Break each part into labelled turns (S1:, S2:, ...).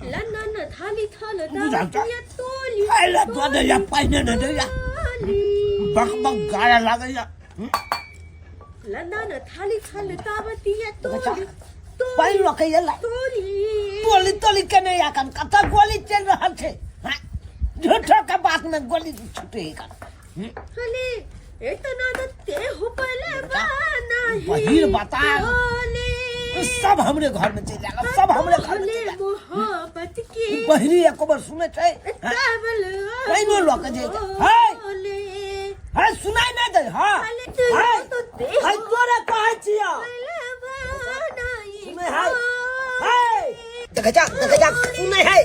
S1: लनन थाली थाल दावतिया तोली
S2: आइला तो दे या पाइने न दे या बक बक गाया लागैया
S1: लनन थाली थाल दावतिया तोली
S2: पाइ लकैला
S1: तोली
S2: गोली तोली केने या कन कता गोली चल रहल छे झूठो के बात में गोली छूटे का
S1: हले इतना न ते हो पले बाना
S2: बहिर बता सब हमरे घर में चल जाला सब हमरे घर में चल
S1: मोहब्बत की
S2: बहिरी एको बार सुने छै
S1: तावल
S2: कइनो लोक जे हाय सुनाई नहीं दे हां हाय तोरे कहै छिया सुने हाय देख जा सुने हाय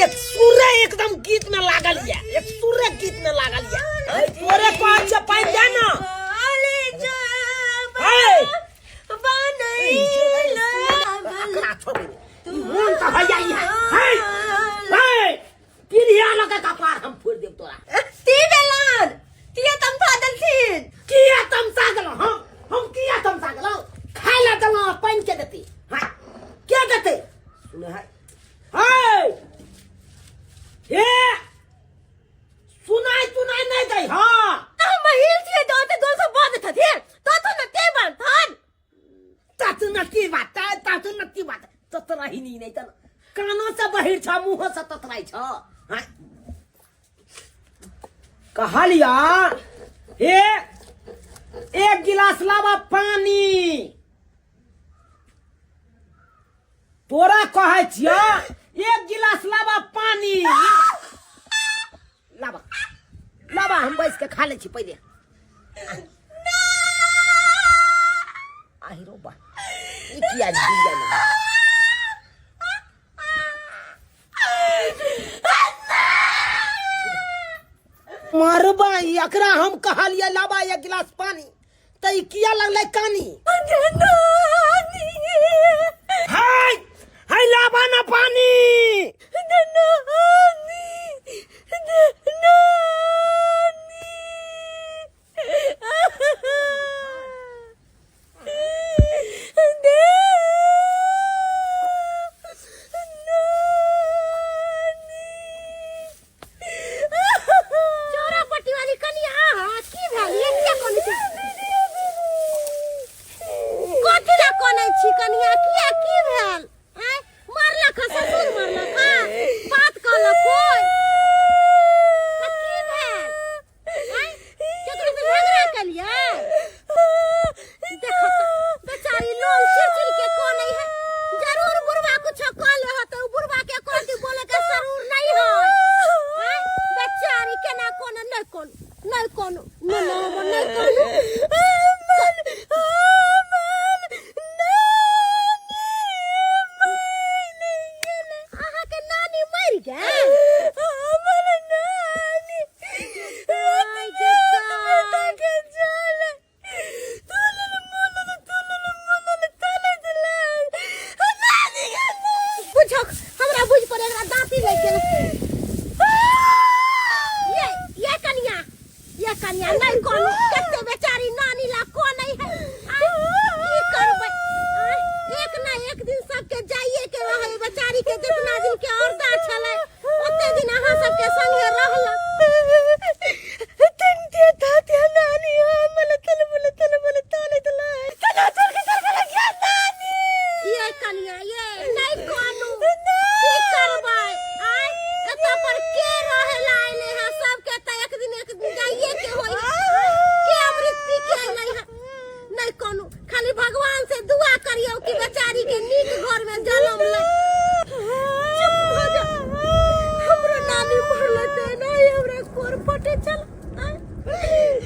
S2: एक सूर्य एकदम गीत में लागल है एक सूर्य गीत में लागल है तोरे कहै छ पाइ दे ना हाय मन तो भैया हाय हाय पिरिया लगे कपार हम फोड़ देब तोरा
S1: ती बेलन तिया तम फादल थीन
S2: किया तम सागल हम किया तम सागल खाइ ला दला पानी के देती हां क्या देते सुने हाय हाय ये सुनाई नहीं दे हां
S1: महिल थी दाते 200 बाद था थे तो न ते बन थान
S2: तातु नती बात ततरा ही नहीं त कानो से बहिर छ मुंह से ततराई छ हां कहलिया हे एक गिलास लावा पानी तोरा कहै छिया एक गिलास लावा पानी लावा हम बैस के खा ले छी पहिले आहिरो बा ई किया दिया ना मारबा एकरा हम कहलिए लाबा एक गिलास पानी तई किया लगले कानी हाय हाय लाबा ना पानी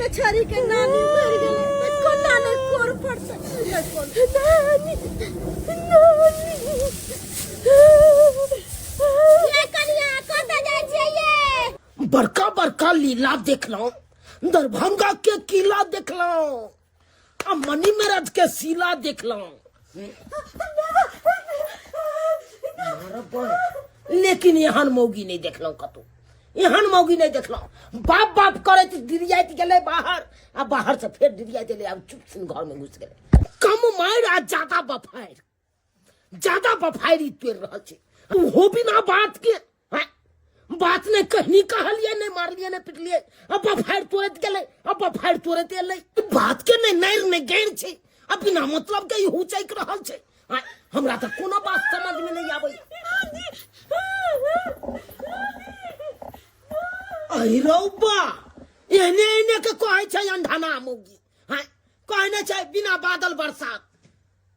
S2: बेचारी के नानी मर गेलै को नानी कोर पड़ता नानी ये कनिया कत जाय छियै बड़का बड़का लीला देखलौ दरभंगा के किला देखलौ आ मनी मेरठ के सिला देखलौ लेकिन यहाँ मौगी नहीं देखलौ कतौ यहाँ मौगी नहीं देखल बाप बाप करे डिरियात गए बाहर आ बाहर से फिर डिरियात ले चुप सुन घर में घुस गए कम मार आ ज्यादा बफायर तोड़ रहा हो बिना बात के हैं? बात ने कहनी कहलिए नहीं मारलिए नहीं पिटलिए अब फाड़ तुरंत गेले अब फाड़ तुरंत एले बात के नहीं नैर ने गैर छे अब बिना मतलब के हु चैक रहल छे हैं? हमरा तो कोनो बात समझ में नहीं आवे आई रौबा एने एने के कहै छै अंधाना मोगी हैं कहै नै छै बिना बादल बरसात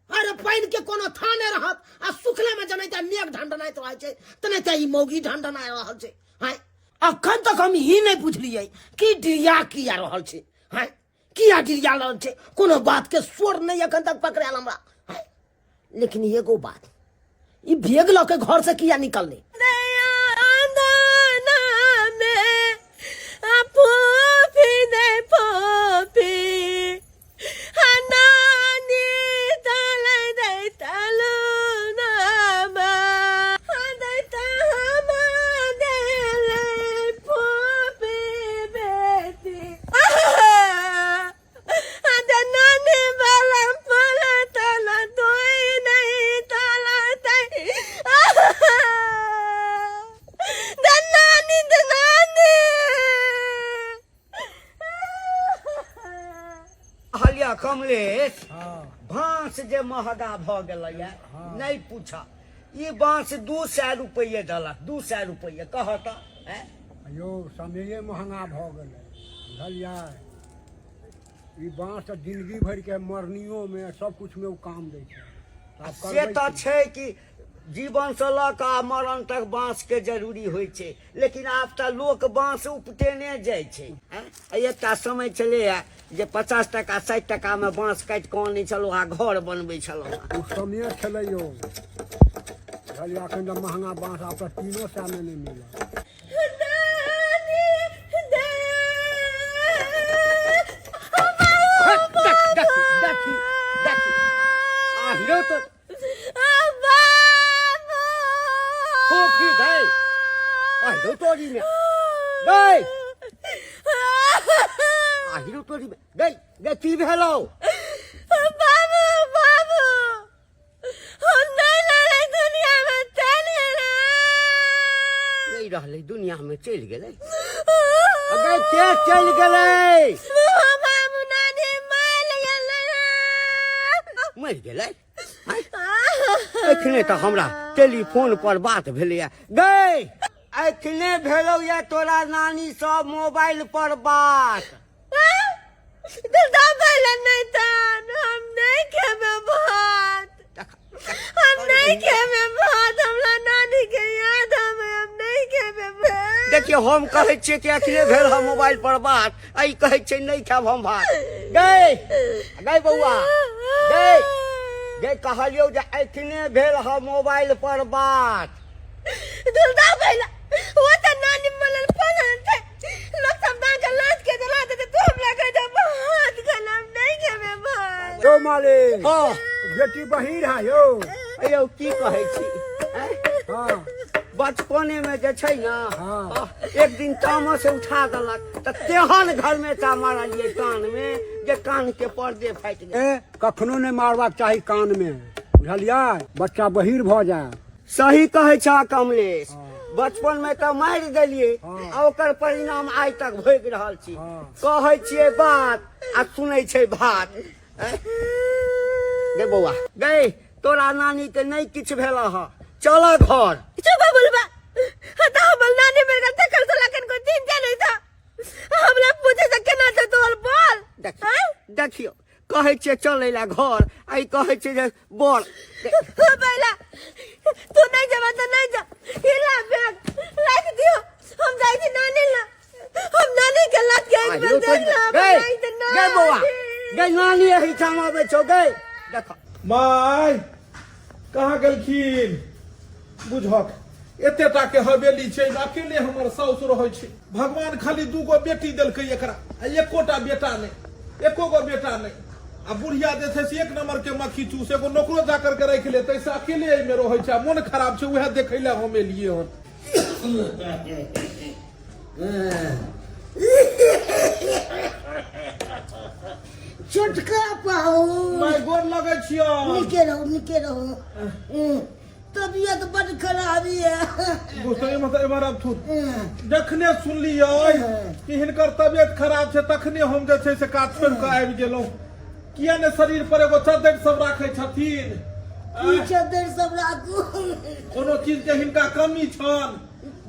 S2: अरे पाइन के कोनो थाने रहत आ सुखले में जनै त नेक ढंढनाइत रहै छै तने त ई मौगी ढंढनाय रहल छै हैं अखन तक हम ही नहीं बुझलियै कि डिरिया किया रहल छै हैं किया डिरिया रहल छै कोनो बात के स्वर नहीं अखन तक पकड़ायल हमरा हैं लेकिन एगो बात ई भेग ल के घर से किया निकलले
S3: कमलेश बांस जे महगा भ गेलैया नहीं पूछा ई बांस 200 रुपये देलक 200 रुपये कह त
S4: यो समय महंगा भ गेलै बुझलियै ई बांस जिंदगी भर के मरनियो में सब कुछ में काम दै छै
S3: से त छै कि जीवन से ल के मरण तक बांस के जरूरी होइ छै लेकिन आब त लोक बांस उपटेने जाइ छै एकटा समय चले जे 50 टका 60 टका में बांस काट के आनै छलो आ घर बनबै छलो
S4: उस समय छलै यो बुझलियै अखन त महंगा बांस आब त 300 में नहीं मिलत
S3: तोरी में गई आहिरो तोरी में गई गई की भेलो
S1: बाबू बाबू हम नहीं लड़े दुनिया में चल गेले
S3: नहीं रहले दुनिया में चल गेले अगे के चल गेले
S1: बाबू नानी
S3: मर गेले एखने तो हमरा टेलीफोन पर बात भेलै गई एखने भेलो या तोरा नानी सब मोबाइल पर बात
S1: नहीं था हम नहीं खेबे भात हम नहीं खेबे भात हमरा नानी के याद हम नहीं खेबे भात
S3: देखिए हम कहै छियै कि एखने भेल हम मोबाइल पर बात आई कहै छै नहीं खाब हम भात गई गई बौआ गई गई कहलियो जे एखने भेल हम मोबाइल पर बात
S1: दुल्हा भैला वो तो नानी बोलल पड़ल थे लोग सब दांत लात के जला देते तो हम लगे जब भात खाना नहीं खेबे भात
S4: यो मालिक
S3: हां
S4: बेटी बहिर है यो
S3: अयो की कहै छी
S4: हां
S3: बचपने में जे छै ना
S4: हाँ।
S3: एक दिन तामा से उठा देलक त तेहन घर में ता मारलिए कान में जे कान के पर्दे फाटि गेल
S4: कखनो नहीं मारबाक चाही कान में बुझलियै बच्चा बहिर भ जाए
S3: सही कहै छ कमलेश बचपन में तो मार दिलिए आ ओकर परिणाम आज तक भोग रहल छी कहै छियै बात आ सुनै छै भात गे बौआ गई तोरा नानी के नहीं किछ भेल ह चल घर
S1: चुप बोलबा हटा हमल नानी मेरे का कर तो लखन को दिन जा नहीं था हमरा पूछे से केना था तोर बोल
S3: देखियो कहै छियै चलै ला घर आई कहै छै जे बोल
S1: पहला तू नहीं जाबा तो नहीं जा हिला बैग रख दियो हम जाई थी नानी ला हम नानी के लात के एक बेर देख ला
S3: गई गई बौआ गई नानी एही ठाम आबै छौ गई देख
S5: माय कहाँ गेलखिन बुझक एतेटा के हवेली छै अकेले हमर साउस रहै छै भगवान खाली 2 गो बेटी देलकै एकरा आ एकोटा बेटा नहीं एको गो बेटा नहीं आ बुढ़िया देथे से 1 नंबर के मक्खी चूस एगो नौकरो जा करके रख ले तैसे अकेले में रहै छै मन खराब छै उहे देखै ला हम एलिए हन
S2: चटका पाओ
S5: मैं गोर लगै छियो
S2: निके रहो तबीयत बड़ खराबी है
S5: दोस्तों ये मतलब एमहर अब थू जखने सुनलियै कि हिनकर तबियत खराब छै तखने हम जे छै से काट छोड़ के आबि गेलहुं किया ने शरीर पर एगो चद्दर सब राखै छथिन
S2: की चद्दर सब राखू
S5: कोनो चीज के हिनका कमी छन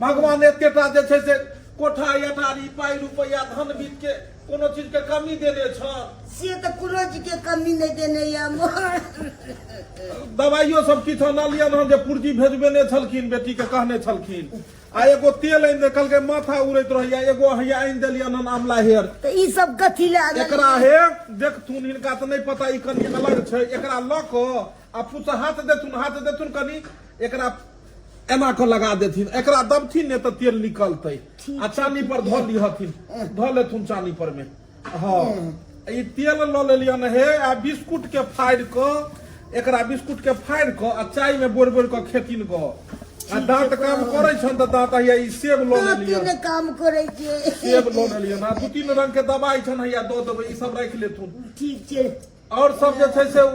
S5: भगवान एतेटा जे छै से कोठा अटारी पाई रुपया धन बीत के कोनो चीज के कमी देने छन
S2: से तो कोनो चीज के कमी नहीं देने या
S5: दवाइयो सब किछ अनलियन हम जे पुर्जी भेजबेने छलखिन बेटी के कहने छलखिन आ एगो तेल आनि दे कहलकै माथा उड़ैत रहैया एगो हैया आनि देलियन हन आमला हेयर
S2: तो ई सब कथी ले
S5: एकरा हे देखथुन हिनका तो नहीं पता ई कनी अलग छै एकरा ल क आ पूछ हाथ देथुन कनी एकरा एना के लगा देथिन एकरा दबथिन ने तो तेल निकलतै आ चानी पर धो लिहथिन धो लेथुन चानी पर में हाँ ई तेल ल लेलियन हे आ बिस्कुट के फाड़ि क एकरा बिस्कुट के फाड़ि क आ चाय में बोर बोर क खेथिन क आ दांत काम करे छन त दांत हैया ई सेब ल लेलियन
S2: तीन काम करे के
S5: सेब ल लेलियन आ दू तीन रंग के दवाई छन हैया दो देबै ई सब राख लेथुन
S2: ठीक छै
S5: और सब जे छै से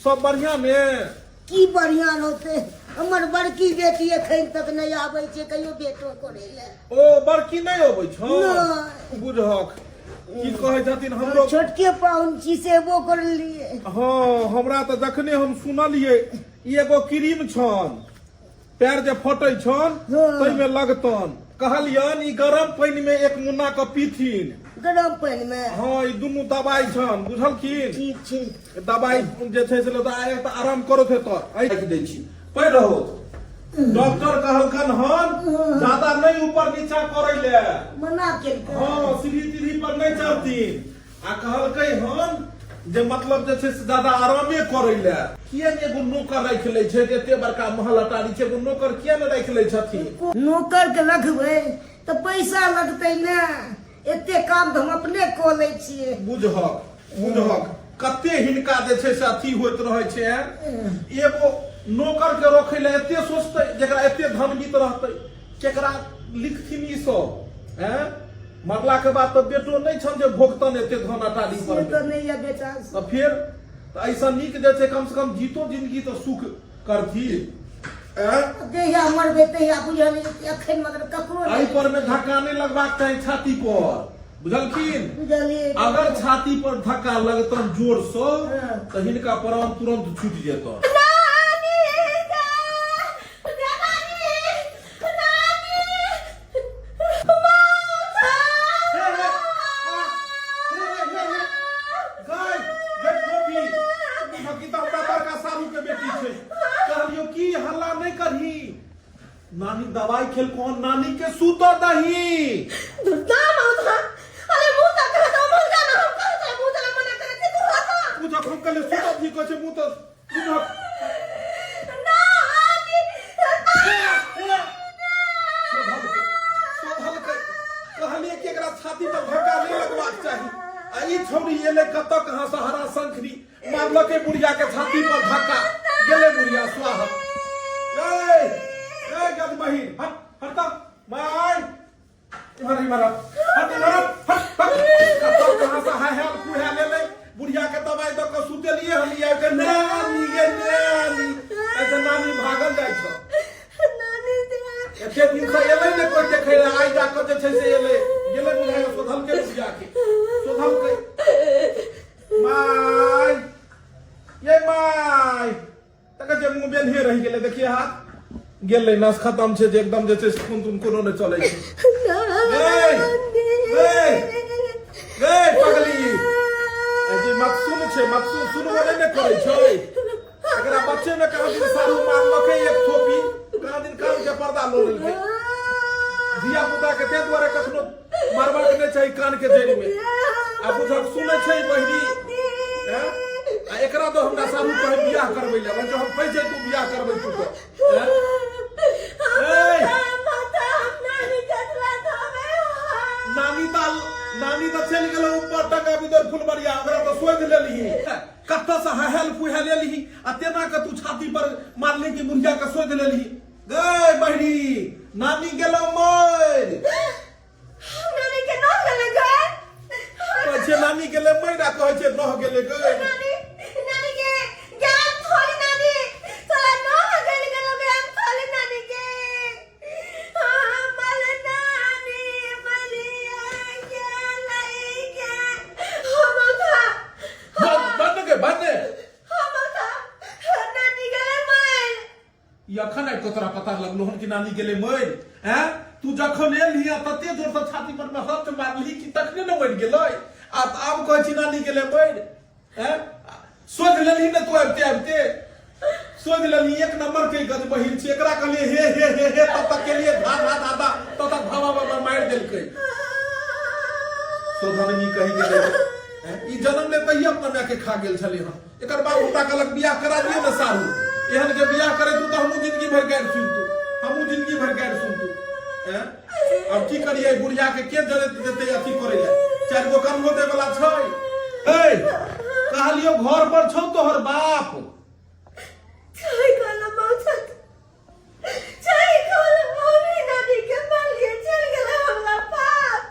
S5: सब बढ़िया में
S2: की बढ़िया होते हमर बड़की बेटी एखन तक नहीं आबै छै कहियो बेटो करे ले
S5: ओ बड़की नहीं अबै छ
S2: नहीं।
S5: बुझहक की कहै छथिन हमरो
S2: छोटके पाउन छी सेबो कर लिए
S5: हाँ हमरा तो जखने हम सुनलियै ई एगो क्रीम छन पैर जे फटै छन
S2: हाँ।
S5: तै में लगतन कहलियन ई गरम पानी में एक मुन्ना के पीथिन
S2: गरम पानी में
S5: हाँ ई दुनू दवाई छन बुझलखिन
S2: ठीक छै
S5: दवाई जे छै से आराम करो थे तो राख दै छी पढ़ रहो डॉक्टर कहलकन हन ज्यादा नहीं ऊपर नीचा करे ले
S2: मना केलकै
S5: हाँ सीढ़ी तीढ़ी पर नहीं चढ़तीन आ कहलकै हन जे मतलब जे छै से ज्यादा आरामे करे ले किया ने एगो नौकर राख ले छै एते बड़का महल अटारी छै एगो नौकर किया ने राख ले छथिन
S2: नौकर के रखबै तो पैसा लगतै ने एते काम तो हम अपने कऽ लै छियै
S5: बुझहक कते हिनका जे छै से अथी होइत रहे छै एगो नौकर के रखे ले एते सोचते जेकरा एते धनगीत रहते केकरा लिखथिन ई सब हैं मरला के बाद तो बेटो नहीं छन जे भोगतन एते धन अटारी
S2: से
S5: पर
S2: तो नहीं है बेटा
S5: तो फिर तो ऐसा नीक जे छै कम से कम जीतो जिंदगी तो सुख करथी
S2: देहिया मरबै तहिया बुझल एखन मगर ककरो
S5: आई पर में धक्का नहीं लगबाक चाही छाती पर बुझलखिन
S2: बुझलियै
S5: अगर छाती पर धक्का लगतन जोर से तो हिनका प्राण तुरंत छूट जेतन नानी दवाई खेल कौन नानी के सूतो दही
S1: दुर्गा माता अरे मुंह तक तो मुंह जाना हम कहते मुंह जाना मना करे तू हाथ
S5: पूजा हम कल सूतो भी कहे मुंह तो पूजा
S1: नानी
S5: कहलिए कि एकरा छाती पर धक्का नहीं लगवाक चाही आ ई छौरी एले कत कहां से हरा शंखरी मारल के बुढ़िया के छाती पर धक्का गेले बुढ़िया स्वाहा ए गद बहिन हट हट माय इमर इमर हट इमर हट कत कहां से है कुहा ले बुढ़िया के दवाई द के सुते लिए हम ये के नानी ऐसे नानी भागल जाय छ
S1: नानी
S5: एते दिन से एले ने कोई देखे आई जा के जे छै से एले गेले बुझाय सोधल के बुझा के सोधल के माय ये माय तक जे मुंह बेन हे रह गेले देखिए हाथ गेले नस खत्म छै जे एकदम जे छै खून तुन कोनो ने चले छै ए पगली जे मकसूम छै मकसूम सुनबो नहीं करे छै एकरा बच्चे में कहां दिन सारू मारलकै एक थोपी कहां दिन कान के पर्दा लो लेलकै धिया पुता के ते द्वारा कखनो मारबा के नहीं चाही कान के जड़ी में आ बुझक सुनै छै बहिनी हैं आ एकरा तो हमरा सारू कहे बियाह करबै ले जो हम पैसे तू बियाह करबै तू तो हैं नानी तो चल गेलो ऊपर टका बिदर फुलबरिया ओकरा तो सोच लेली कत्ता से हेल फुहा लेली आ तेना के तू छाती पर मारले की मुर्गिया के सोच लेली गए बहिनी नानी गेलो मर
S1: नानी के न गेले गए
S5: कहै छै नानी गेले मैरा कहै छै न गेले गए
S1: नानी के ज्ञान थोड़ी नानी चला न गेले गेले
S5: लगलो हन कि नानी गेले मर हैं तू जखन एलही तते जोर से छाती पर में हाथ मारली कि तखने न मर गेलै आ आब कहै छी नानी गेले मर हैं सोच लेलही न तू आबते सोच लेलही एक नंबर के गज बहिन छै एकरा कहलिए हे तब तक के लिए दादा तब तक भावा बाबा मार देलकै सोधनी कहि गेलै ई जन्म ले तहिया अपना माय के खा गेल छलै हन एकर बाप हमरा कहलक बियाह करा दियो न साहू एहन के बियाह करे तू त हमहु जिंदगी भर गारि सुनतू हमहु जिंदगी भर गारि सुनतू हैं अब की करिए बुढ़िया के जरूरत देते अथी करे ले 4 गो कन्हो दे वाला छै ए कहलियो घर पर छौ तोहर बाप
S1: चाय खाला मौसत चाय खाला मम्मी नानी के माल के चल गेला हमरा पाप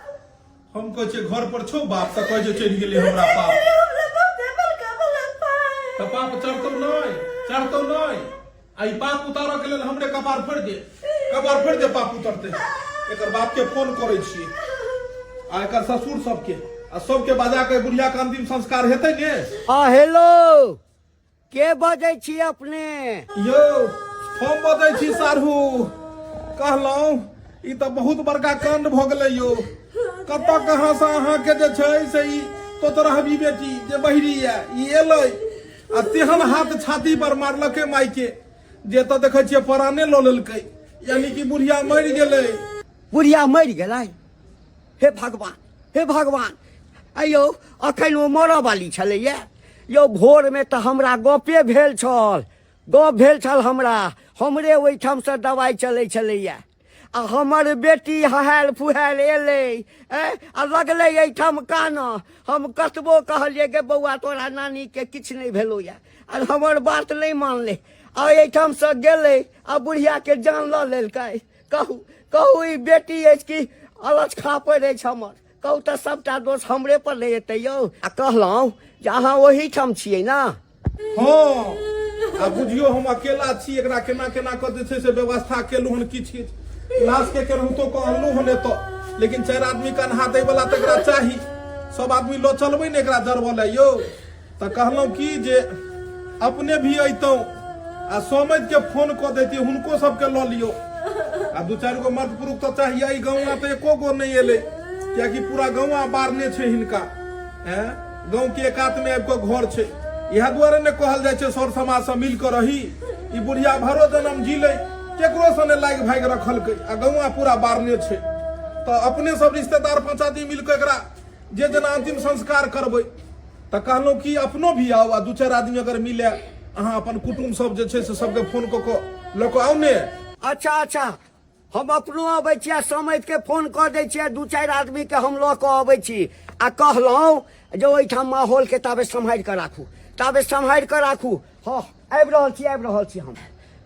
S5: हम कहै छै घर पर छौ बाप त कहै छै चलि गेलै हमरा पाप
S1: हमरा बाप दे बलका बला पाप
S5: त पाप चढ़तौ नहीं आई पाप उतारऽ के लेल हमरे कपार फोड़ दे पाप उतरते एकर बाप के फोन करे छी आ एकर ससुर सबके बाजा के बुढ़िया के अंतिम संस्कार हेतै ने
S3: हाँ हेलो के बजै छी अपने
S5: यो हम बजै छी सारहू कहलौं ई त बहुत बड़का कांड भ गेलै यो कत कहां से अहाँ के जे छै से ई तो रहबी बेटी जे बहिरी है ई एलै आ तेहन हाथ छाती पर मारलकै माई के जे तो देखै छियै पराने ल लेलकै यानी कि बुढ़िया मरि गेलै
S3: बुढ़िया मरि गेलै हे भगवान अयो अखन ओ मरऽ वाली छलैया यो भोर में तो हमरा गपे भेल छल हमरा हमरे ओहिठाम से दवाई चलै छलैया आ हमर बेटी हहाल फुहाल एलै आ लगलै एहिठाम कानऽ हम कतबो कहलियै गे बौआ तोरा नानी के किछु नहि भेलौ या आ हमर बात नहीं मानले आ एहिठाम से गेलै आ बुढ़िया के जान लऽ लेलकै कहू ई बेटी अछि कि अलच खापर अछि हमर कहू तऽ सबटा दोष हमरे पर ले एतै यौ आ कहलहुँ जे अहाँ ओहीठाम छियै ना
S5: हाँ आ बुझियो हम अकेला छी एकरा केना कऽ जे छै से व्यवस्था केलहुँ हन किछु लाश के केनहु तो कहलहुँ हन एतऽ लेकिन 4 आदमी के अन्हा दै वाला तऽ एकरा चाही सब आदमी लो चलबै ने एकरा जरबऽ ले यौ तऽ कहलहुँ कि जे अपने भी अइतौं आ सोमैत के फोन कऽ दैतियै हुनको सबके लऽ लियौ आ 2-4 गो मर्द पुरुष तऽ चाहिए ई गाँव तऽ एको गो नहीं एलै कियाकि पूरा गाँव बारने छै हिनका गाँव के एकात में आबि कऽ घर छै इएह दुआरे ने कहल जाइ छै सर समाज से मिल कऽ रही ई बुढ़िया भरो जन्म जीलै केकरो से ने लागि भागि रखलकै आ गाँव पूरा बारने छै तऽ अपने सब रिश्तेदार 5 आदमी मिल कऽ एकरा जे जेना अंतिम संस्कार करबै तऽ कहलहुँ कि अपनो भी आओ आ 2-4 आदमी अगर मिले अहाँ अपन कुटुम्ब सब जे छै से सबके फोन कऽ लऽ कऽ आउ ने
S3: अच्छा हम अपनो अबै छी आ समझ के फोन कऽ दै छियै 2-4 आदमी के हम लऽ कऽ अबै छी आ कहलहुँ जे ओहिठाम माहौल के ताबे सम्हारि कऽ राखू हाँ आबि रहल छी हम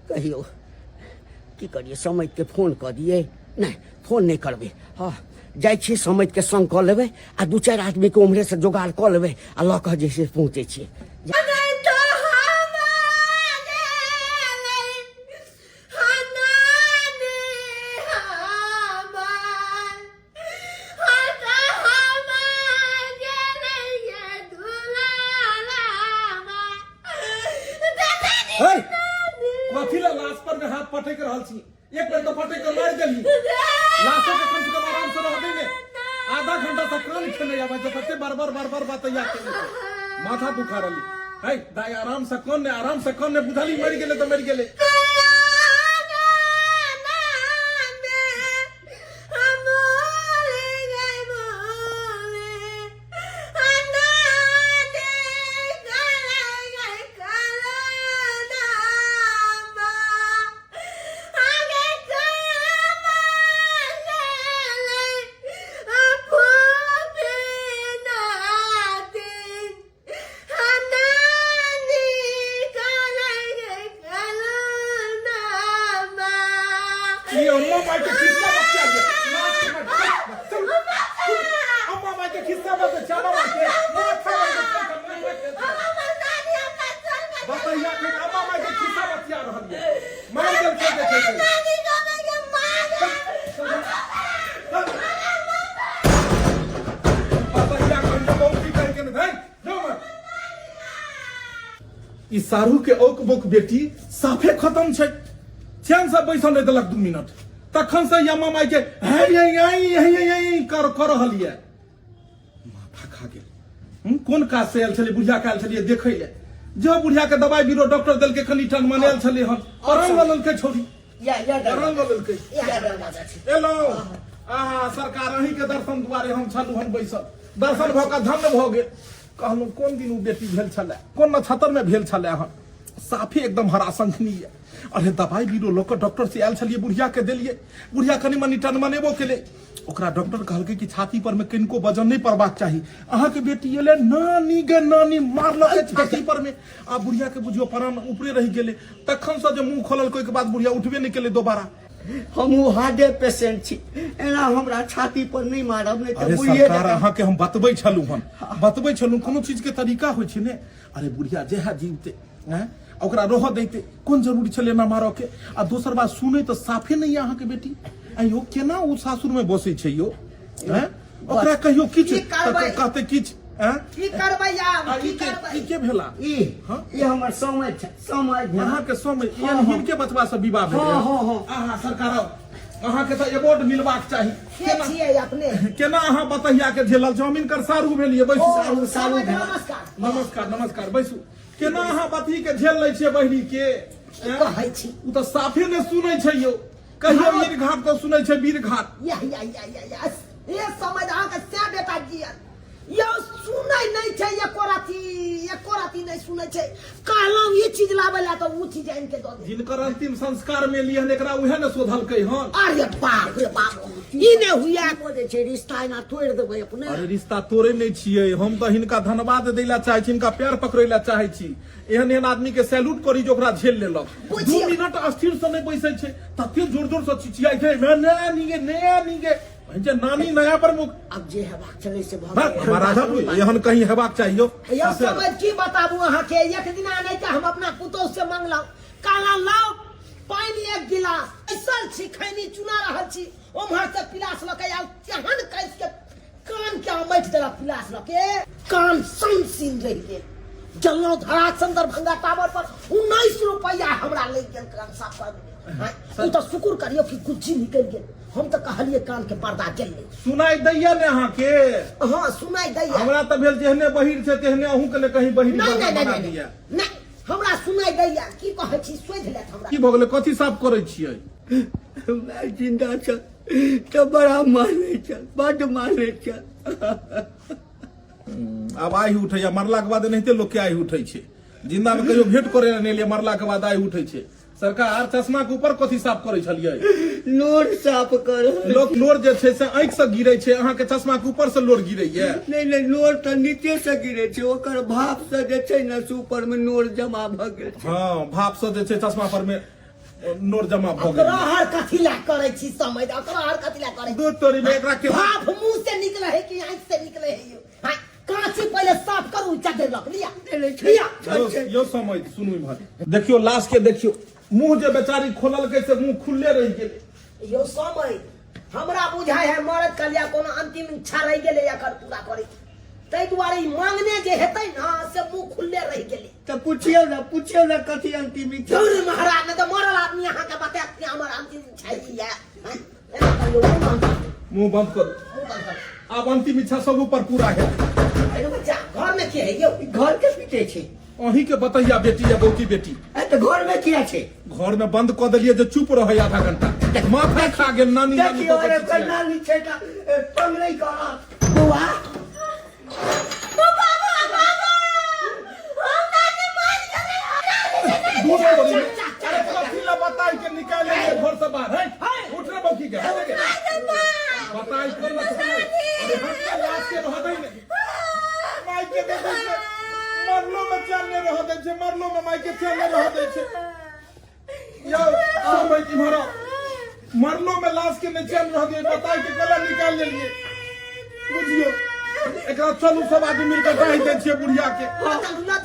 S3: कहियौ की करिए समझ के फोन कऽ दिए नहीं फोन नहीं करबे हाँ जाइ छी समझ के संग कऽ लेबै आ 2-4 आदमी के उम्हरे से जोगाड़ कऽ लेबै आ लऽ कऽ जे छै पहुँचे छियै
S5: कथी ला लाश पर में हाथ पटक रहल छी एक बेर तो पटक के मार देली लाशो के कम से कम आराम से रह देंगे आधा घंटा तक कान खेले जाबे जब तक बार बतैया के माथा दुखा रहली है दाई आराम से कोन ने बुझाली मर गेले तो मर गेले सारू के औक बोक बेटी साफे खत्म छै चैन से बैसल नहीं देलक 2 मिनट तखन से या मामा के कर रहलिए माथा खा गेल कोन काज से आयल छलिए बुढ़िया के आयल छलिए देखै ले जो बुढ़िया के दवाई बीरो डॉक्टर देल के कनी टन मनेल छलिए हन रंग लल के छोड़ी रंग लल के एलो आहा सरकार अही के दर्शन दुआरे हम छलु हन बैसल दर्शन भ के धन्य भ गेल कहलहुँ कोन दिन उ बेटी भेल छले कोन नक्षत्र में भेल छले हन साफे एकदम हरासंखनीय अरे दवाई बीरो लोक डॉक्टर से आयल छलिए बुढ़िया के देलिए बुढ़िया कनी मनी टन मनेबो केले ओकरा डॉक्टर कहलकै कि छाती पर में किनको वजन नहीं पड़बाक चाही अहाँ के बेटी एले नानी गे नानी मारलक छाती पर में आ बुढ़िया के बुझियो प्राण ऊपरे रह गेले तखन से जे मुंह खोलल कोई के बाद बुढ़िया उठबे नहीं केले दोबारा
S3: हम हार्डे पेशेंट छी एना हमरा छाती पर नहीं मारब नहीं
S5: अरे
S3: तो बुढ़िए
S5: सरकार अहाँ के हम बतबै छलु हन बतबै छलु कोनो चीज के तरीका होय छै ने अरे बुढ़िया जेहा जीवते हैं ओकरा रह दैते कोन जरूरी छले ना मारो के आ दोसर बात सुनै तो साफे नहीं अहाँ के बेटी आइयो केना उ सासुर में बसै छै यो हैं ओकरा कहियो किछ कहते किछ हैं
S2: की करबै आब
S5: ई के भेला
S3: ई हमर समय छै समय
S5: अहाँ के समय हिनके बचवा से विवाह भेल आहा सरकार अहाँ के तो अवार्ड मिलबाक चाही
S2: के छियै अपने
S5: केना अहाँ बतहिया के झेलल जमीन कर सारू भेलिए बैसू
S2: सारू नमस्कार
S5: नमस्कार नमस्कार बैसू केना अहाँ बतही के झेल लै छियै बहिरी के
S2: कहै छी
S5: उ तो साफे ने सुनै छै यो कहियो वीर घाट तो सुनै छै वीर घाट
S2: ये समझ अहाँ के से बेटा जी यो सुनै नहीं छै एको राती नहीं सुनै छै कहलहुँ ये चीज लाबेला तो उ चीज आनि के दो दे
S5: जिनकर अंतिम संस्कार में लिहन एकरा उहे ने शोधलकै हन
S2: अरे बाप रे बाप ई ने हुआ
S3: बोले छै रिश्ता ना तोड़ देबै अपने
S5: अरे रिश्ता तोड़े नहीं छियै हम तो हिनका धन्यवाद दैला चाहे छी हिनका पैर पकड़ै ला चाहे छी एहन एहन आदमी के सैल्यूट करी जो ओकरा झेल लेलक 2 मिनट स्थिर से नहीं बैसै छै तते जोर जोर से चिचियाइ छै नया नीगे जे नानी नया प्रमुख
S3: अब जे हेबाक छलै से
S5: महाराज एहन कहीं हेबाक चाहिए
S2: यो समझ की बताबू अहाँ के एक दिन नहीं के हम अपना पुतोह से मांगलौ काला लाओ पानी 1 गिलास ऐसल छी खैनी चुना रहल छी ओम्हर से पिलास लके आउ केहन कैस के कान के मैठ देला पिलास लके कान सन सीन रह गेल जल्लो धरा संदर भंगा टावर पर 19 रुपया हमरा ले गेल कान साफ कर तो शुक्र करियो कि गुज्जी निकल गेल हम तो कहलिए कान के पर्दा जल ले
S5: सुनाई दैया ने अहाँ के
S2: हां सुनाई दैया
S5: हमरा त भेल जेहने बहिर छै तेहने अहूँ के ले कहीं बहिर बना दिया
S2: नहीं हमरा सुनाई दैया की कहै छी सोध लेत हमरा
S5: की भ गेलै कथि साफ करै छियै
S3: मैं जिंदा छ तो बड़ा माने छ बड माने छ
S5: अब आइ उठैया मरला के बाद एनाहिते लोग के आइ उठै छै जिंदा में कहियो भेंट करे ने लिए मरला के बाद आइ उठै छै सरकार चश्मा के ऊपर कथि साफ करै छलियै
S3: नोर साफ कर
S5: लोग लोर जे छै से आंख से गिरै छै अहाँ के चश्मा के ऊपर से लोर गिरैया
S3: नहीं नोर तो नीचे से गिरे छै ओकर भाप से जे छै न से ऊपर में नोर जमा भ गेल छै
S5: हां भाप से जे छै चश्मा पर में नोर जमा भ गेल
S2: रहर कथि ला करै छी समझ रहर कथि ला करै
S5: दो तोरी में एकरा के
S2: भाप मुंह से निकले है कि आंख से निकले है यो हां कांची पहले साफ करू चादर रख लिया
S5: यो समय सुनू इम्हर देखियो लाश के देखियो मुंह जे बेचारी खोलल कैसे मुंह खुलले रह गेले
S2: यो समय हमरा बुझाय है मरद कलिया कोनो अंतिम इच्छा रह गेले एकर पूरा करे तै दुआरे मांगने जे हेतै ना से मुंह खुलले रह गेले
S3: तो पूछियो ना कथि अंतिम इच्छा
S2: जरूर महाराज ने तो मरल आदमी अहाँ के बताएत कि हमर अंतिम इच्छा ई है
S5: मुंह बंद कर अब अंतिम इच्छा सब ऊपर पूरा है
S2: अरे बच्चा घर में के है यो
S3: घर के पीटे छै
S5: अही के बतैया बेटी या बहुती बेटी
S3: तो घर में किया छै
S5: घर में बंद क देलिए जे चुप रहे आधा घंटा माथा खा गेल नानी
S3: देखियो रे नानी छै त तंग नहीं कर बुआ
S5: बताई के निकाल घर से बाहर उठ रे बौकी के बताई कर लाश के रह दे माई के मरलो में चलने रह दे छै मरलो में माई के चलने रह दे छै यो समय की मारो मरलो में लाश के नहीं चल रह दे बताई के गला निकाल लेलिए बुझियो एकरा चलू सब आदमी मिलकर कहि दै छियै बुढ़िया के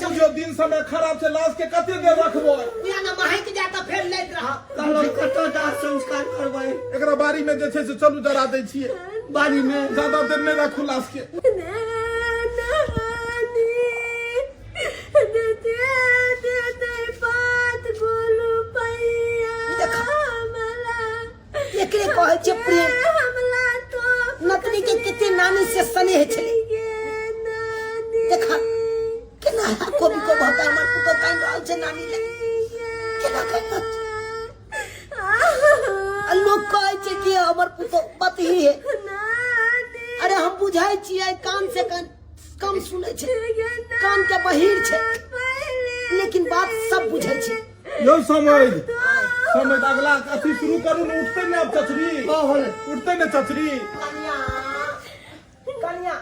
S5: बुझियो दिन समय खराब छै लाश के कते देर रखबो
S2: या ना महक जा त फेर लैत रह
S3: कहलो कतो दाह संस्कार करबै
S5: एकरा बारी में जे छै से चलू जरा दै छियै
S3: बारी में
S5: ज्यादा देर नहीं रखू लाश के
S1: देते बात बोलू पैया
S2: एकरे कहे छे प्रेम
S1: हमला तो
S2: नतनी के कितनी नानी से स्नेह छले देखा केना को भता हमर पुतो कान रहल छे नानी ले केना कहत लोग कहे छे कि हमर पुतो पति है अरे हम बुझाई छियै कान से कान कम सुने छे कान के बहिर छे लेकिन बात सब बुझे छे
S5: यो समय अगला अथी शुरू करू न उठते न अब चचरी उठते न चचरी
S2: कन्या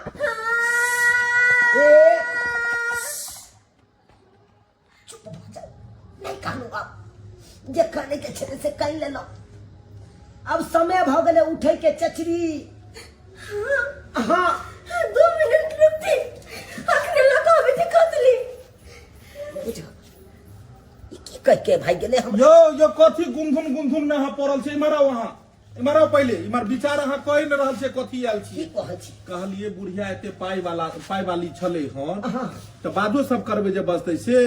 S2: ए चुप हो जा नहीं कानू अब जे करने के छे से कर ले लो अब समय भ गेले उठे के चचरी हाँ
S1: 2 मिनट रुकती अखने लगा अभी थी कतली
S2: बुझा ई की कह के भाई गेले हम
S5: यो कथी गुमधुम न हा पड़ल छे इमारा पहले इमार विचार अहाँ कहि न रहल छे कथी आयल
S2: की
S5: छी
S2: कहै छी
S5: कहलिए बुढ़िया एते पाई वाली छले हन त बादो सब करबे जे बचतै से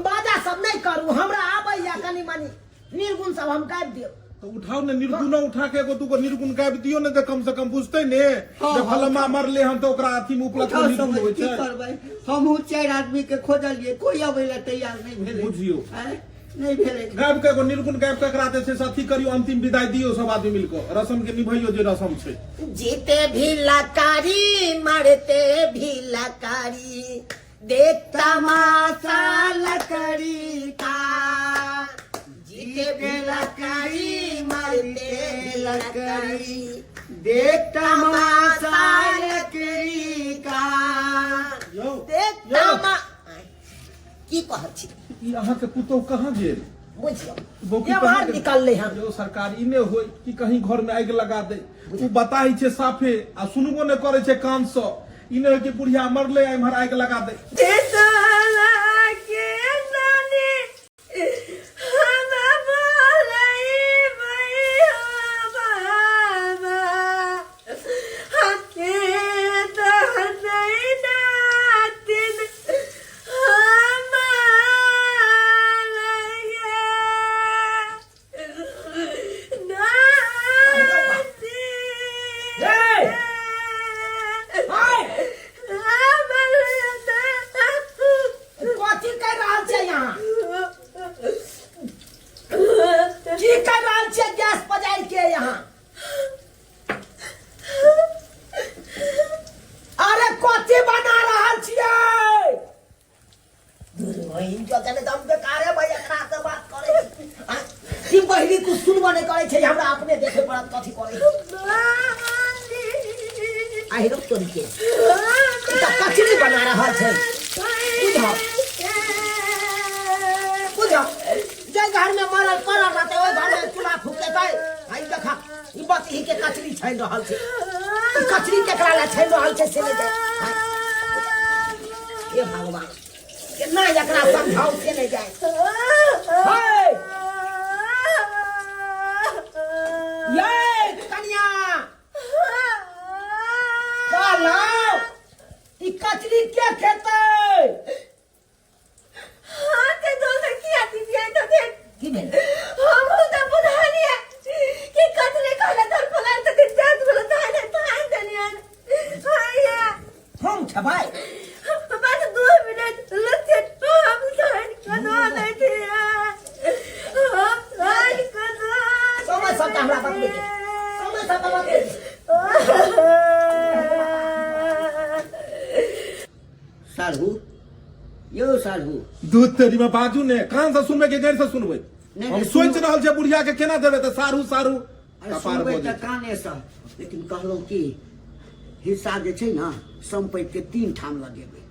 S2: बाजा सब नहीं करू हमरा आबैया कनी मानी निर्गुण सब हम काट दियो
S5: तो उठाओ ने निर्गुण उठा के एगो दूगो निर्गुण काट दियो ने त कम से कम बुझतै ने जे फलमा मरले हम त ओकरा अथी में उपलब्ध निर्गुण होय छै
S3: हमहू 4 आदमी के खोजलिए कोई आबै ला तैयार नहीं भेले
S5: बुझियो
S3: नहीं भेले
S5: गायब के एगो निर्गुण गायब के करा दे से अथी करियो अंतिम विदाई दियो सब आदमी मिलको रसम के निभाइयो जे रसम छै
S2: जीते भी लकारी मरते भी लकारी देख तमाशा लकड़ी का जीते भी लकारी मरते भी लकड़ी देख तमाशा लकड़ी का
S5: यो
S2: देख तमा की कहै छी
S5: ई अहाँ के पुतौ कहाँ गेल
S2: बुझियो
S5: बौकी
S2: ये
S5: कहाँ
S2: बाहर
S5: गेल?
S2: निकल ले हम
S5: जो सरकार इने होय कि कहीं घर में आग लगा दे उ बताई छे साफे आ सुनबो ने करे छे कान से इने होय कि बुढ़िया मरले इमहर आग लगा दे
S1: देतला के नानी हम बोलाई भैया बाबा हके तो नहीं नातिन
S2: कथी कर रहल छै यहाँ की कर रहल छै गैस पजारि के यहाँ अरे कथी बना रहल छियै बहिन जो जने दम बेकार है भैया एकरा से बात करे छी बहिनी कुछ सुनबो नहीं करे छै हमरा अपने देखे पड़त कथी करे आई रुक तोरी के कचरी बना रहल छै बुझो जे घर में मरल पड़ल रहते ओइ घर में चूल्हा फूकेतै भाई देखा ई बस ही के कचरी छैन रहल छै ई कचरी केकरा ला छैन रहल छै से ले जाय हे भगवान केना एकरा समझाऊ से ले जाय हाय ये कन्या काला ई कचरी के खेतै
S1: हाथ दो किया दीजिए तो देख
S2: की भेल
S1: हम तो बुधानिया कि कतरे खाला तर फला तो के जात बोला थाने थाने दनिया हाया
S2: हम छबाई
S1: बस 2 मिनट लगते हम थाने कनो नहीं थे हम थाने कनो
S2: समय सब हमरा बतबे के समय सब बतबे
S3: साढ़ू यो साढ़ू
S5: दूध तेरी में बाजू ने कान से सुनबे के गैर से सुनबे
S3: नहीं,
S5: हम
S3: नहीं,
S5: सोच
S3: सुनो।
S5: रहल छे बुढ़िया के केना देबे त सारू
S3: अरे
S5: कपार
S3: सुनबै
S5: बोझे
S3: त काने सँ लेकिन कहलौं कि हिस्सा जे छै ना संपत्ति के 3 ठाम लगेबै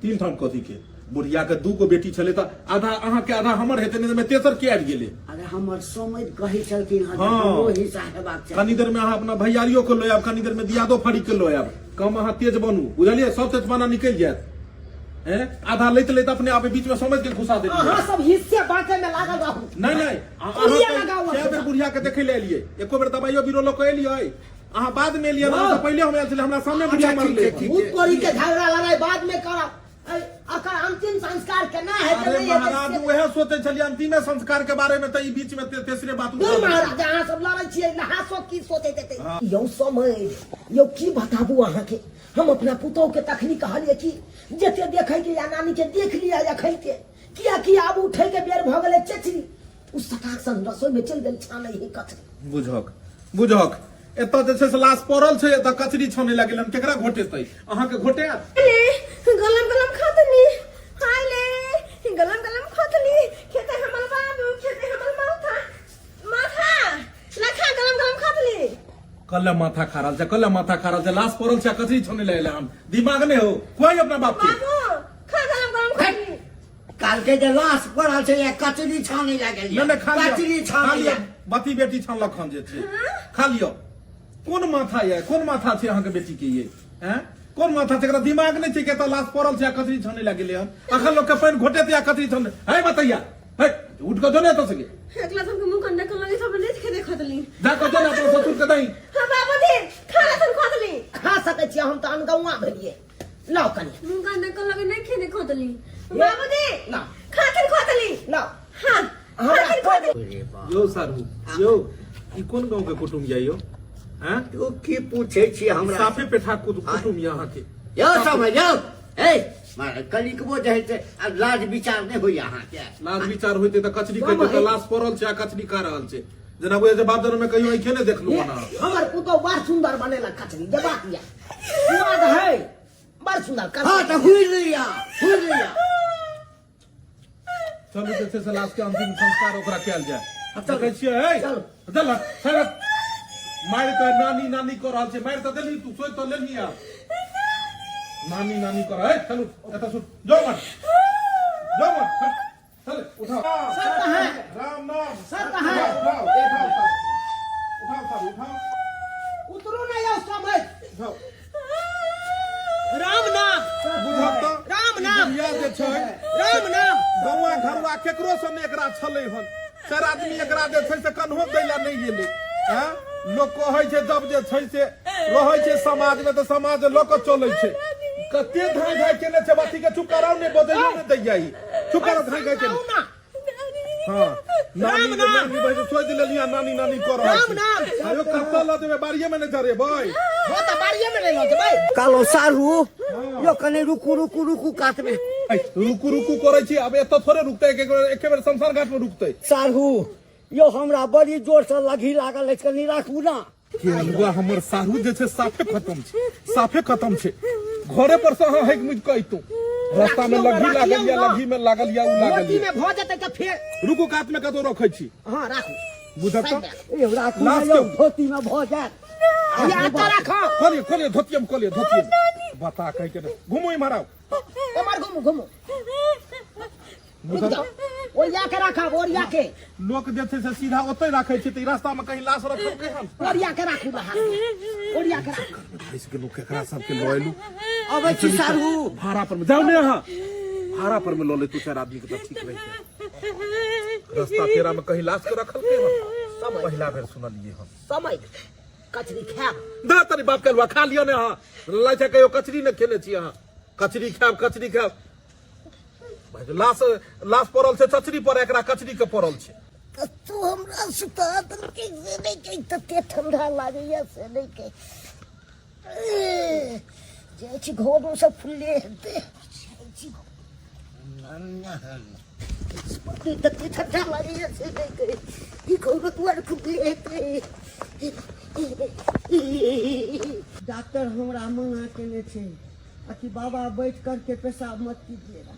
S5: 3 ठाम कथी के बुढ़िया के 2 गो बेटी छले त आधा अहाँ के आधा हमर हेते ने में तेसर के आबि गेले
S3: अरे हमर समझ कहै छलखिन हँ
S5: हाँ।
S3: हमरो हिस्सा हेबाक चाही
S5: कनी देर में अहाँ अपना भैयारियों के लो आब कनी देर में दियादो फड़ी के लो आब कम अहाँ तेज बनू बुझलिए सब तेजपाना निकल जात हैं आधा लेत लेत अपने आप बीच में समझ के घुसा देलिए
S2: अहाँ सब हिस्से बांटे में लागल रहू
S5: नहीं
S2: बुढ़िया लगाओ
S5: अहाँ कै बेर बुढ़िया के देखे ले एलिए एको बेर दवाइयो बीरो लो के एलिए अहाँ बाद में एलिए ना तो पहले हम आयल छले हमरा सामने बुढ़िया
S3: अच्छा,
S5: मारले
S3: ठीक है।
S2: भूत कोरी के झगड़ा लड़ाई बाद में करब अकर अंतिम संस्कार केना है
S5: अरे महाराज वह सोचे छलिए अंतिम संस्कार के बारे में, तो ई बीच में तेसरे बात
S2: दूर महाराज अहाँ सब लड़ै छियै नहा सो की सोचे देते यौ समय यौ की बताबू अहाँ के हम अपना पुतोह के तखनी कहलिए कि जते देखै के या नानी के देख लिया या खै के किया कि आब उठै के बेर भ गेलै चचरी उस सटाक सन रसोई में चल गेल छानै ही कचरी
S5: बुझक एतऽ जे छै से लाश पड़ल छै, एतऽ कचरी छाने लागल, हम केकरा घोटेतै? अहाँ के घोटे
S1: गलम गलम खातली हाले गलम खातली खेते हमर बाबू खेते हमर माथा लखा गलम खातली
S5: कल माथा खा रहल छै, लाश पड़ल छै, कचरी छाने लागल, हम दिमाग नहीं हो कोई अपना बाप के
S1: बाबू खा गलम खातली
S3: काल के जे लाश पड़ल छै या कचरी छाने लागल या
S5: नहीं खा
S3: कचरी छाने
S5: लियो,
S3: या
S5: बती बेटी छानलक हन जे छै, खा लियो। कौन माथा ये, कौन माथा छै अहाँ के बेटी के ये हैं? कौन माथा छै? एकरा दिमाग नहीं छै कि एतऽ लाश पड़ल छै, कचरी छाने लागल हन, अखन लोग के पानी घोटे या कचरी छाने है बतैया है उठ के जोने तो सके
S1: एकला सबके मुंह कंडा कर लगे सब नहीं खेते खातली
S5: जा के जोने अपन ससुर के दही
S1: हां बाबू दे खाला तुम खातली
S2: खा सकै छी हम त अनगौआ भेलिए लाओ कनी
S1: मुंह कंडा कर लगे नहीं खेते खातली बाबू दे
S2: ना
S1: खातिर खातली
S2: लाओ
S1: हां खातिर खातली
S5: यो सारू यो ई कोन गांव के कुटुम या यो हैं?
S3: तू की पूछे छी हमरा
S5: साफे पेठा कुटुम यहाँ के
S3: यो समझ यो ए मार कलिकबो जे छै आ लाज विचार नहीं होई अहाँ के
S5: लाज विचार होते तो कचरी कहते तो लाश पड़ल छै, कचरी खा रहल छै, जेना वो जवाब देने में कहियो आंखे ने देखलू ना।
S2: हमर पुतोह बड़ सुंदर बनेला कचरी जबात या स्वाद है बड़ सुंदर कर
S3: हां तो हुई लिया
S5: चलू जे छै से लाश के अंतिम संस्कार ओकरा कैल जाय। अच्छा कहै छियै हे
S2: चल।
S5: चल सर मार के नानी कर रहल छै, मार त देली तू सोच तो लेनी आ नानी कर है चलू एता सुन जो मत चल उठाओ
S2: सर कहाँ है?
S5: राम नाम
S2: सर कहाँ है?
S5: उठाओ
S2: उतरो ना यो समय
S5: उठाओ
S2: राम नाम
S5: बुझब तो
S2: राम नाम
S5: या जे छै
S2: राम नाम
S5: गौवा घरवा केकरो से ने एकरा छलै हन, चार आदमी एकरा जे छै से कन्हो दैला नहीं गेलै हैं? लोग कहै छै जब जे छै से रहै छै समाज में तो समाज लोक चलै छै, कते धाय केने छै बाती के चुप कराओ ने बदैयो ने दै जाई चुप करो धाय के
S2: ना
S5: हां नानी भाई सोच लेलिया नानी कर रहल
S2: राम
S5: छै।
S2: नाम
S5: आयो कत्ता ल देबे बाड़िए में ने जरे भाई
S2: वो तो बाड़िए में रह जबै
S3: कालो सारू यो कने रुकू काट में
S5: रुकू करै छी, अब एत थोड़े रुकतै, एक बेर शमशान घाट में रुकतै।
S3: सारू यो हमरा बड़ी जोर से लगी लागल है, कनी राखू ना
S5: के अनुआ हमर सारू जे छै साफे खत्म छै घरे पर से हैक मुझ कहितू रास्ता में लगी में लागल या उ लागल
S2: मोती में भ जतै त फेर
S5: रुकू काट में कतो रखै छी
S2: हां राखू
S5: बुझत
S3: ए राखू ना
S5: लास्ट
S3: यो
S5: के-
S3: धोती में भ जात
S2: या त राखो
S5: खोलिए धोतियम बता कह के घुमो ही माराओ
S2: एमर घुमू
S5: बुझत
S2: ओरिया के राखा ओरिया के
S5: लोक जे छै से सीधा ओतै राखै छै त ई रास्ता में कहीं लाश रखल के हम
S2: ओरिया के राखू बाहर ओरिया के राखू
S5: भाईस के लोग केकरा सब के लइलू
S3: अबे छी सारू
S5: भाड़ा पर में जाओ ने यहां भाड़ा पर में ल ले तू चार आदमी के त ठीक रही है रास्ता तेरा में कहीं लाश के रखल के हम सब पहला बेर सुनलिए हम
S2: समय कचरी खाब
S5: दा तनी बाप के लुआ खा लियो ने हां लै छै कहियो कचरी न खेने छी हां कचरी खाब भाई लाश पड़ल छै चचरी पर एकरा कचरी के पड़ल छै
S2: तू हमरा सुता दल के से नहीं के तते ठंडा लागैया से नहीं के जे छी घोड़ो सब फुल्ले हेते तते ठंडा लागैया से नहीं के ई घोड़ो द्वार फुल्ले हेते
S3: डॉक्टर हमरा मना केने छै कि बाबा बैठ करके पेशाब मत कीजिएगा।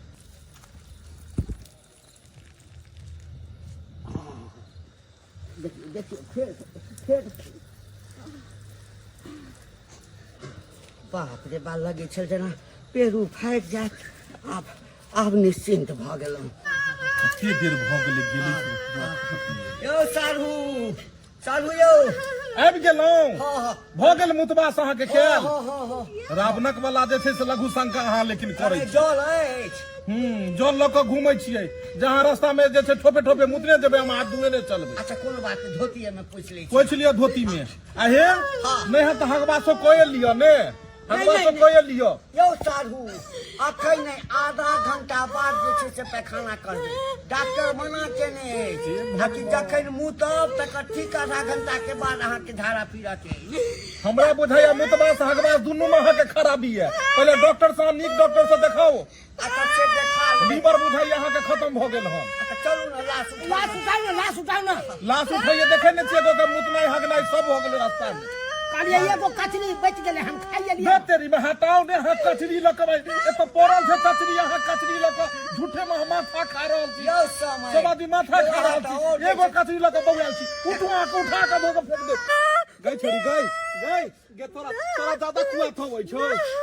S3: देखिए फिर बाप रे बा लगे छल जेना पेरू फाटि जायत आब निश्चिंत भ गेलहुँ।
S5: कते देर भ गेलै
S3: यो सारू यो
S5: आबि गेलौं
S3: हाँ।
S5: भ गेल मुतबा से अहाँ के खेल
S3: हाँ।
S5: रावणक वाला जे छै से लघु शंका अहाँ लेकिन करै छी
S3: जल अछि
S5: जल लऽ कऽ घूमै छियै जहाँ रास्ता में जे छै ठोपे मुतने जेबै हम हाथ धुए नहि चलबै
S3: अच्छा कोनो बात नहीं, धोतिए में पूछ ली
S5: पोछि लिअ धोती में आ हे
S3: हाँ।
S5: नहीं है तो हगबा सो कोई लिअ ने हगवा से कोई लियो
S3: यौ साधु अखन नहीं आधा घंटा बाद जे छै से पैखाना करबै डॉक्टर मना केने अछि कि जखन मुँह तब तक ठीक आधा घंटा के बाद अहाँ के धारा पीड़ा के
S5: हमरा बुझाइया मुतबास हगवास दुनू में अहाँ के खराबी है पहले डॉक्टर से नीक डॉक्टर से देखाओ
S3: अच्छा से देखा लेबै।
S5: लीवर बुझाइया अहाँ के खत्म भ गेल हन
S3: अच्छा चलू ना लाश
S2: उठाओ ना
S5: लाश उठाइए देखे ने छियै तो मुतनाई हगनाई सब हो गेल रास्ता में
S2: कालिया एगो कचरी बच गेले हम खाइए लिए
S5: ना तेरी में हटाओ ने हाथ कचरी लक ए तो पोरल से कचरी यहाँ कचरी लक झूठे में हम माथा खा रहल छी
S3: यौ समय
S5: सब आदमी माथा खा रहल छी एगो कचरी लक बौआल छी उठवा के उठा के धो के फेंक दे गई छोड़ी गई गे तोरा ज्यादा कुआ थोइ छौ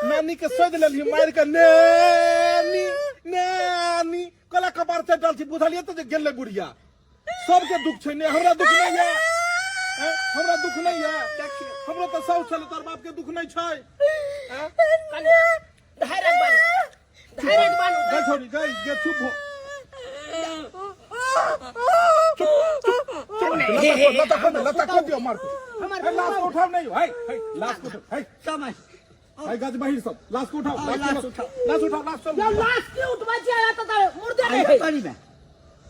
S5: नानी के सोध लेली मार के नानी कला कबार से डाल छी बुझलिए तो जे गेले बुढ़िया सबके दुख छै ने हमरा दुख नहीं है हमरा दुख नहीं है हमरा तो सौ चले तोर बाप के दुख नहीं छै
S2: धैर्य बान
S5: गई छोड़ी गई गे चुप हो लता को दियो मार के लाश को उठाओ नहीं है लाश को है
S3: समय
S5: है गज बहिर सब लाश को उठाओ लाश उठाओ लाश चल
S2: लाश क्यों उठवा दिया तो मुर्दा नहीं
S3: पानी में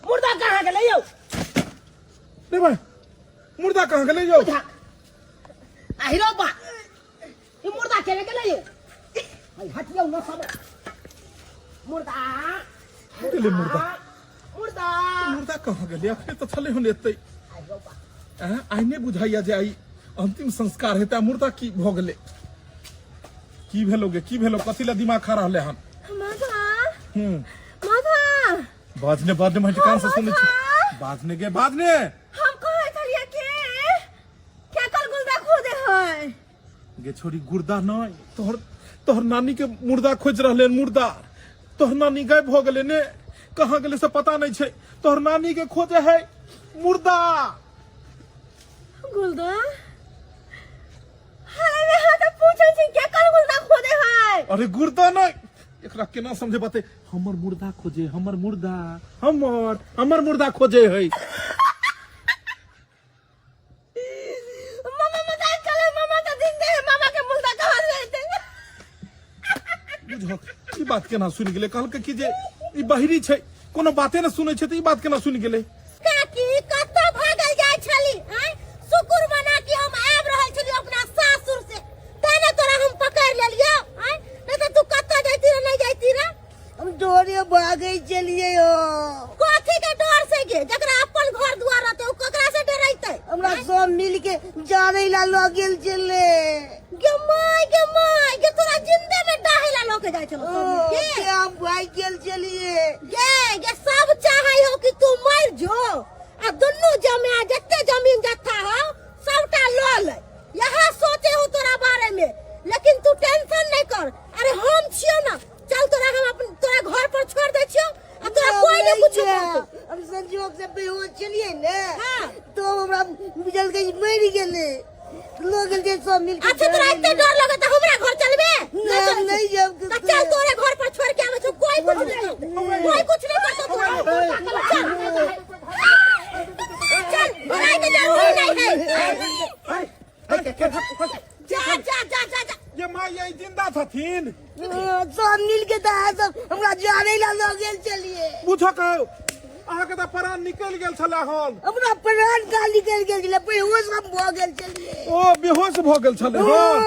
S2: मुर्दा कहां गेले यौ
S5: नहीं भाई मुर्दा कहां गेले यौ
S2: आहिरो बा ई मुर्दा केले गेले यौ भाई हटियो न सब मुर्दा
S5: गेले मुर्दा
S2: मुर्दा
S5: कहां गेले अखने तो चले होने एतै आइने बुझाइया जे आई अंतिम संस्कार हेता मुर्दा की भ गेले की भेलो कथि ला दिमाग खा रहले हन
S1: माथा
S5: बाजने में कान से सुनै छी बाजने
S1: हम कहे छलिए के क्या कल गुलदा खोदे है
S5: गे छोड़ी गुर्दा नहीं तोहर नानी के मुर्दा खोज रहले मुर्दा तोहर नानी गायब हो गेले ने कहां गेले से पता नहीं छै तोहर नानी के खोजे है मुर्दा
S1: गुलदा अरे हां तो पूछै छी क्या कल गुलदा खोदे है
S5: अरे गुर्दा नहीं एकरा केना समझे बाते हमर मुर्दा खोजे हमर मुर्दा खोजे है
S1: मामा मजाक करे मामा का जिंदे है मामा के मुर्दा कहां से देंगे
S5: बुझो ई बात केना सुनि गेले कहल के जे ई बहिरी छै कोनो बाते न सुनै छै त ई बात केना सुनि गेले
S1: काकी कत्ता भागल जाय छली हैं शुक्र मना कि हम आब रहल छली अपना सासुर से तेने तोरा हम पकड़ लेलियो हैं नहीं तो तू कत्ता जाती रे नहीं जाती रे
S2: हम डोरे भागे चलिए हो
S1: कथी के डर से गे जकरा अपन घर दुआर रहते ओ ककरा से डरैते
S2: हमरा सब मिल के जाने ला लो गेल चले
S1: गे माय गे तोरा जिंदे में डाहेला लोके जाय छलो सब मिल के
S2: हम भाई गेल चलिए
S1: गे सब चाहै हो कि तू मर जो आ दुन्नु जमे जत्ते जमीन जत्था हो सबटा लो ले यहां सोचे हो तोरा बारे में लेकिन तू टेंशन नहीं कर अरे हम छियो ना चल तोरा हम अपन तोरा घर पर छोड़ दे छियो आ तोरा कोई नहीं कुछ करतो
S2: हम संजोग से बेहोश चलिए ने
S1: हां
S2: तो हमरा बुझल के मर गेले लोग के सब मिल के
S1: अच्छा तोरा इतना डर लगे तो हमरा घर चलबे
S2: नहीं जब
S1: तो चल तोरे घर पर छोड़ के आवे छो कोई कुछ नहीं करतो तोरा चल बुराई के जरूरी नहीं है जा
S5: ये मां ये जिंदा थथिन
S2: सब मिल के सब हमरा जाने ला लोग गेल चलिए
S5: बुझो कहो अहाँ के त प्राण निकल गेल छला हन
S2: हमरा प्राण का निकल गेल बेहोश हम भ गेल चलिए
S5: ओ बेहोश भ गेल छले हन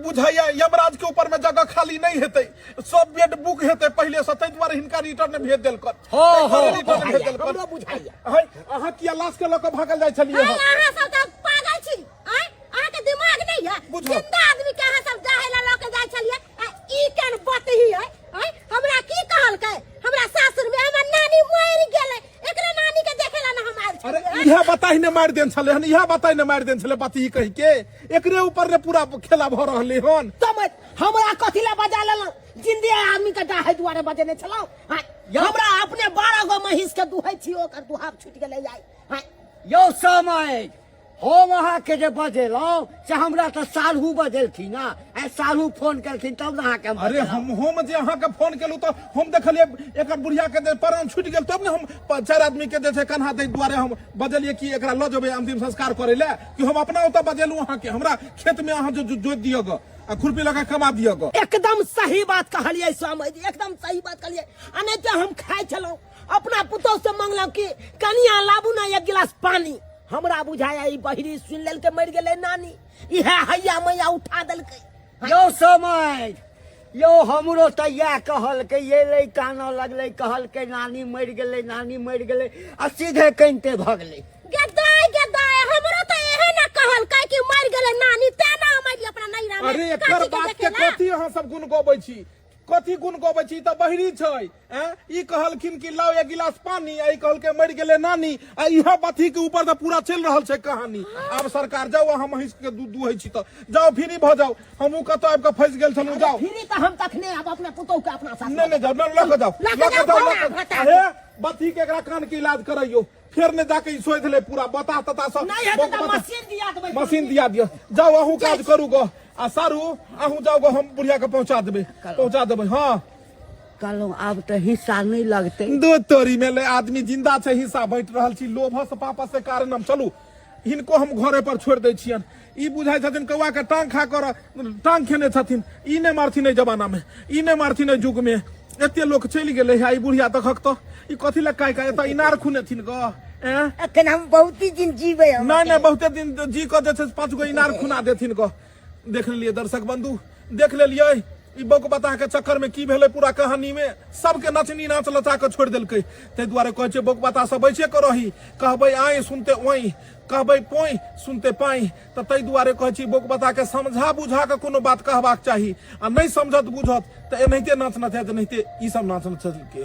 S5: बुझाइया यमराज के ऊपर में जगह खाली नहीं हेतै सब बेड बुक हेतै पहले से तै द्वारा हिनका रिटर्न भेज देल कर रिटर्न भेज देल कर
S2: हमरा बुझाइया
S5: है अहाँ किया लाश के लक भागल जाय छलिए हन
S1: अहाँ सब तो पागल छी हैं अहाँ के दिमाग नहीं है
S5: बुझो।
S1: जिंदा आदमी के अहाँ सब जाहेला लोके जाय छलिए ई केन बतही है हैं हमरा की कहलकै हमरा सासुर में हमर नानी मर गेलै एकरे नानी के देखेला ना हम आइल
S5: अरे
S1: छलिए
S5: इहा बताई ने मार देन छले हन इहा बताई ने मार देन छले बात ही कहि के एकरे ऊपर ने पूरा खेला भ रहले हन
S2: समझ हमरा कथिला बजा लेलो जिंदे आदमी के डाहे दुआरे बजेने छलो हमरा अपने 12 गो महिष के दुहै छी ओकर दुहाब छूट गेलै आई
S3: यौ समय हम अहाँके जे बजेलहुँ से हमरा तऽ सालहू बजेलखिन ना आ सालहू फोन केलखिन तब ने अहाँके हम
S5: अरे
S3: बजेलहुँ।
S5: हम जे अहाँके फोन केलहुँ तऽ हम देखलिए एकर बुढ़िया के जे प्राण छूटि गेल तब ने हम 4 आदमी के जे छै कन्हा दै दुआरे हम बजलिए कि एकरा लऽ जेबै अंतिम संस्कार करे ले कि हम अपना ओतऽ बजेलहुँ अहाँके हमरा खेत में अहाँ जोत दिअ ग आ खुरपी लगा कमा दिअ ग।
S2: एकदम सही बात कहलिए स्वामी जी, एकदम सही बात कहलिए। आ नहीं तो हम खाए छलौं अपना पुतोह से मंगलौं कि कनिया लाबू ना 1 गिलास पानी। हमरा बुझाया ई बहिरी सुन लेल के मर गेलै नानी, इहे हैया मैया उठा देलकै।
S3: यो समय यो हमरो तऽ इएह कहलकै, ये लै कानऽ लगलै, कहलकै नानी मरि गेलै, नानी मरि गेलै आ सीधे कनिते भगलै।
S1: गेदाय हमरो तो एहे ना कहलकै कि मर गेलै नानी, तेना मरि अपना नैरा में।
S5: अरे एकर बात के कथी अहाँ सब गुण गबै छी, कथी गुण गबै छी? तऽ बहिरी छै ई कहलखिन कि लाओ 1 गिलास पानी, आ ई कहलकै मरि गेलै नानी, आ इहा बाती के ऊपर तऽ पूरा चलि रहल छै कहानी। आब सरकार जाओ अहाँ महिष के दूध दुहै छी तऽ जाओ फ्री भऽ जाओ, हमहूँ कतौ आबि कऽ फंसि गेल छलहुँ। जाओ
S2: फिरी तऽ हम तखने आब अपना पुतोह के अपना साथ
S5: नहीं जाओ, लऽ के जाओ, लऽ के जाओ। अरे बत्ती के एकरा कान के इलाज करैयो, फिर ने जाके ई सोचि ले पूरा बता तता सब
S2: नहीं है तो मशीन दिया देबै,
S5: मशीन दिया दियो। जाओ अहूँ काज करू गो, आ सारू अहूँ जाओ गो, हम बुढ़िया के पहुंचा देबै। हाँ
S3: कहलहुँ आब तऽ हिस्सा नहीं लगतै।
S5: दो तोरी में ले आदमी जिंदा छै, हिस्सा बांटि रहल छी लोभ से पापा से कारण हम चलू हिनको हम घरे पर छोड़ दै छियन। ई बुझाइ छथिन कौआ के टांग खा कर टांग खेने छथिन, ई नहीं मारथिन एहि जमाना में, ई नहीं मारथिन एहि युग में। एते लोग चलि गेलै है, ई बुढ़िया देखक तो ई कथी लग काय काय एतऽ इनार खुनेथिन ग।
S3: अखन हम बहुत ही दिन जीबै।
S5: नहीं बहुते दिन जी के जे छै 5 गो इनार खुना देथिन ग। देख लेलिए दर्शक बंधु, देख लेलिए ई बक बता के चक्कर में की भेलै पूरा कहानी में सबके नचनी नाच लचा के छोड़ देलकै। ताहि दुआरे कहै छै बक बता सब बैसे के रही, कहबै आइ सुनते ओई, कहबै पोई सुनते पाई। तऽ ताहि दुआरे कहै छी बक बता के समझा बुझा के कोनो बात कहबाक चाही, आ नहीं समझत बुझत तऽ एनाहिते नाच नचैत एनाहिते ई सब नाच नचैत के।